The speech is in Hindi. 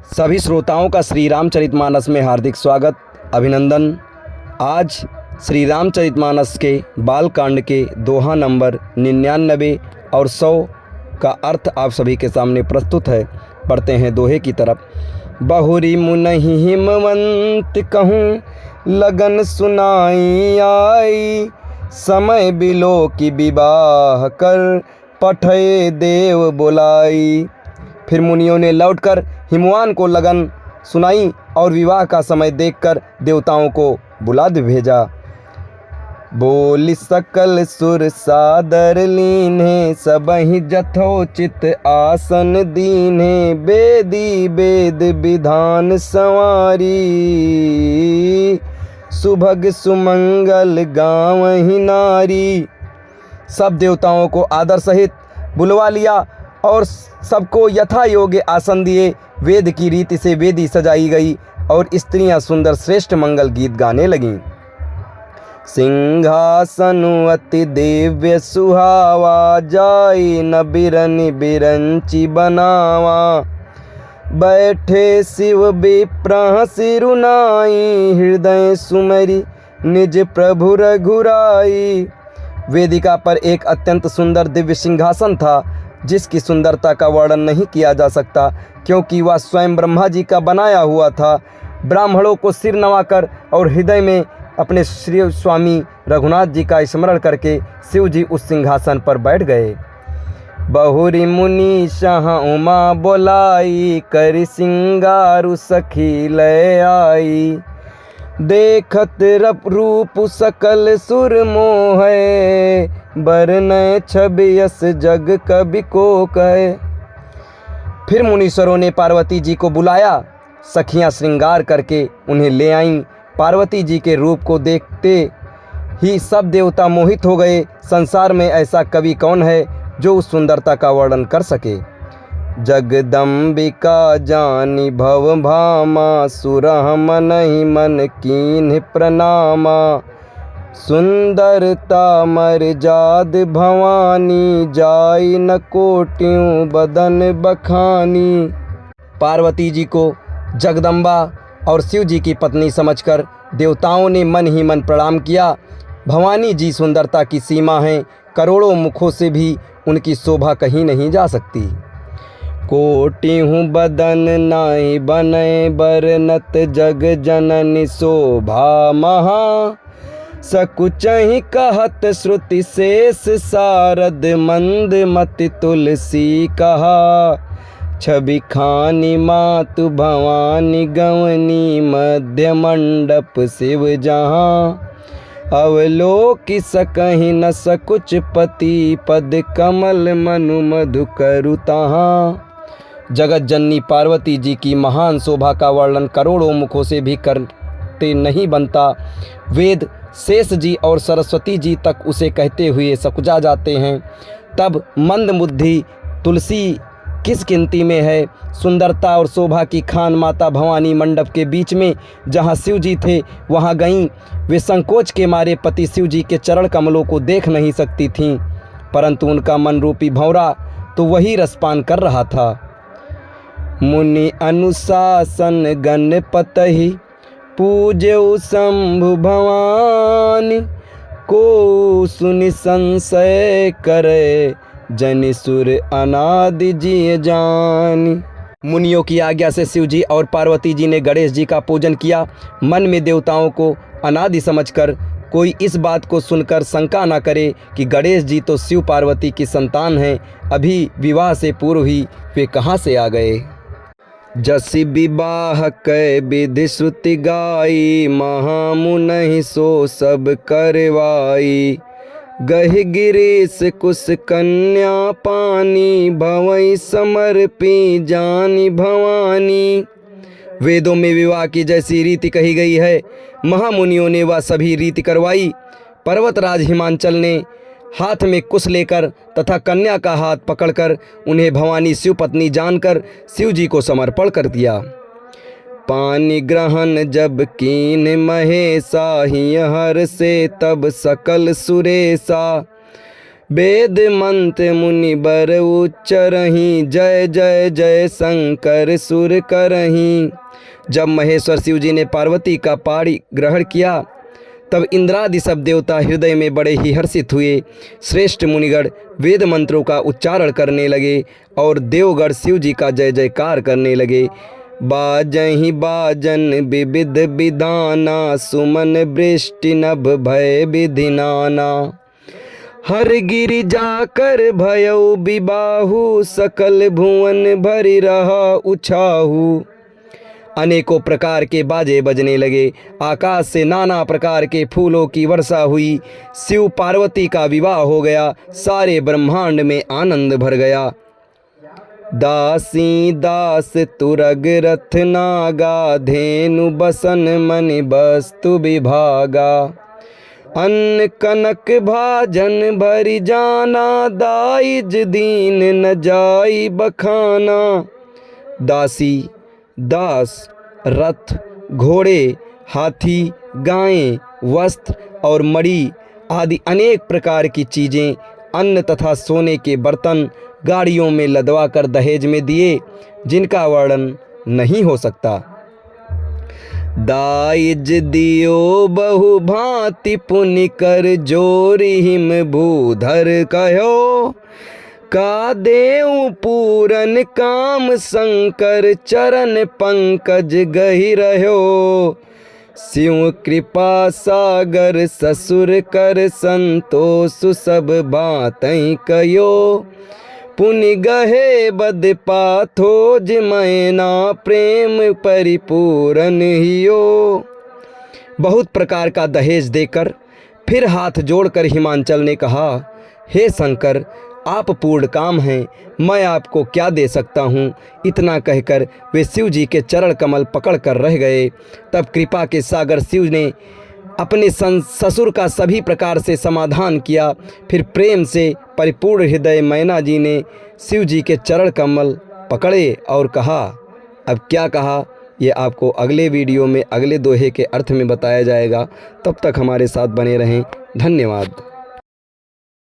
सभी श्रोताओं का श्री रामचरितमानस में हार्दिक स्वागत अभिनंदन। आज श्री रामचरितमानस के बालकांड के दोहा नंबर 99 और 100 का अर्थ आप सभी के सामने प्रस्तुत है। पढ़ते हैं दोहे की तरफ। बहुरी मुनहि हिमवंत कहूँ लगन सुनाई आई, समय बिलो की विवाह कर पठय देव बुलाई। फिर मुनियों ने लौटकर हिमवान को लगन सुनाई और विवाह का समय देखकर देवताओं को बुला भेजा। बोली सकल सुर सादर लीन्हे, सबहि जथोचित आसन दीन्हे। बेदी वेद विधान संवारी, सुभग सुमंगल गावहि नारी। सब देवताओं को आदर सहित बुलवा लिया और सबको यथा योग्य आसन दिए। वेद की रीति से वेदी सजाई गई और स्त्रियां सुंदर श्रेष्ठ मंगल गीत गाने लगीं। सिंहासन अति दिव्य सुहावा, जाई न बिरनि बिरंची बनावा। बैठे शिव विप्रः सिरुनाई, हृदय सुमरि निज प्रभु रघुराई। वेदिका पर एक अत्यंत सुंदर दिव्य सिंहासन था, जिसकी सुंदरता का वर्णन नहीं किया जा सकता, क्योंकि वह स्वयं ब्रह्मा जी का बनाया हुआ था। ब्राह्मणों को सिर नवाकर और हृदय में अपने श्री स्वामी रघुनाथ जी का स्मरण करके शिव जी उस सिंहासन पर बैठ गए। बहुरी मुनि शाह उमा बोलाई, करि सिंगारु सखी लय आई। देखत रूप सकल सुर मोहय, बरनय छवि यस जग कवि को कहे। फिर मुनीश्वरों ने पार्वती जी को बुलाया। सखियां श्रृंगार करके उन्हें ले आईं। पार्वती जी के रूप को देखते ही सब देवता मोहित हो गए। संसार में ऐसा कवि कौन है जो उस सुंदरता का वर्णन कर सके। जगदम्बिका जानी भव भामा, सुरह मनहि मन कीन्ह प्रणामा। सुंदरता मर्याद भवानी, जाई न कोटियों बदन बखानी। पार्वती जी को जगदम्बा और शिव जी की पत्नी समझकर देवताओं ने मन ही मन प्रणाम किया। भवानी जी सुंदरता की सीमा हैं, करोड़ों मुखों से भी उनकी शोभा कहीं नहीं जा सकती। कोटिहूँ बदन नाई बनय, बरनत जग जननी शोभा महा। सकुचहि कहत श्रुति शेष, सारद मंद मति तुलसी कहा। छवि खानी मातु भवानी, गवनी मध्य मंडप शिव जहाँ। अवलोकि सकहि न सकुच पति, पद कमल मनु मधु करु तहाँ। जगत जननी पार्वती जी की महान शोभा का वर्णन करोड़ों मुखों से भी करते नहीं बनता। वेद शेष जी और सरस्वती जी तक उसे कहते हुए सकुचा जाते हैं, तब मंद बुद्धि तुलसी किस गिनती में है। सुंदरता और शोभा की खान माता भवानी मंडप के बीच में जहाँ शिव जी थे वहाँ गईं। वे संकोच के मारे पति शिव जी के चरण कमलों को देख नहीं सकती थीं, परंतु उनका मन रूपी भंवरा तो वही रसपान कर रहा था। मुनि अनुशासन गणपतहि, पूज्यौ शंभु भवानी। को सुनि संशय करे, जनि सुर अनादि जिय जानी। मुनियों की आज्ञा से शिव जी और पार्वती जी ने गणेश जी का पूजन किया। मन में देवताओं को अनादि समझकर कोई इस बात को सुनकर शंका न करे कि गणेश जी तो शिव पार्वती की संतान हैं, अभी विवाह से पूर्व ही वे कहाँ से आ गए। जसि विवाह कै विधि श्रुति गाई, महामुनहि सो सब करवाई। गहि गिरीश कुश कन्या पानी, भवई समर्पी जानी भवानी। वेदों में विवाह की जैसी रीति कही गई है, महामुनियों ने वह सभी रीति करवाई। पर्वतराज हिमांचल ने हाथ में कुश लेकर तथा कन्या का हाथ पकड़कर उन्हें भवानी शिव पत्नी जानकर शिव जी को समर्पण कर दिया। पानी ग्रहण जब कीन महेशा, हिय हर से तब सकल सुरेशा। वेद मंत्र मुनि बर उच्चरहि, जय जय जय शंकर सुर करहि। जब महेश्वर शिव जी ने पार्वती का पाणी ग्रहण किया तब इंद्रादि सब देवता हृदय में बड़े ही हर्षित हुए। श्रेष्ठ मुनिगण वेद मंत्रों का उच्चारण करने लगे और देवगण शिव जी का जय जयकार करने लगे। बाजहि बाजन विविध विधाना, सुमन वृष्टि नभ भय विधि नाना। हर गिरि जाकर भयउ विबाहु, सकल भुवन भरि रहा उछाहु। अनेकों प्रकार के बाजे बजने लगे, आकाश से नाना प्रकार के फूलों की वर्षा हुई। शिव पार्वती का विवाह हो गया, सारे ब्रह्मांड में आनंद भर गया। दासी दास तुरग रथ नागा, धेनु बसन मनि वस्तु विभागा। अन्न कनक भाजन भरि जाना, दाइज दीन न जाई बखाना। दासी दास, रथ, घोड़े, हाथी, गायें, वस्त्र और मणि आदि अनेक प्रकार की चीज़ें, अन्न तथा सोने के बर्तन गाड़ियों में लदवा कर दहेज में दिए, जिनका वर्णन नहीं हो सकता। दाइज दियो बहु भांति पुनि कर, जोर हिम भूधर कहो। का देऊ पूरन काम शंकर, चरण पंकज गहि रहो। शिव कृपा सागर ससुर कर, संतोष सब बातै कयो। पुनि गहे बद पाथोज, मैना प्रेम परिपूरन हियो। बहुत प्रकार का दहेज देकर फिर हाथ जोड़कर हिमांचल ने कहा, हे शंकर, आप पूर्ण काम हैं, मैं आपको क्या दे सकता हूँ। इतना कहकर वे शिव जी के चरण कमल पकड़ कर रह गए। तब कृपा के सागर शिव ने अपने ससुर का सभी प्रकार से समाधान किया। फिर प्रेम से परिपूर्ण हृदय मैना जी ने शिव जी के चरण कमल पकड़े और कहा। अब क्या कहा ये आपको अगले वीडियो में अगले दोहे के अर्थ में बताया जाएगा। तब तक हमारे साथ बने रहें। धन्यवाद।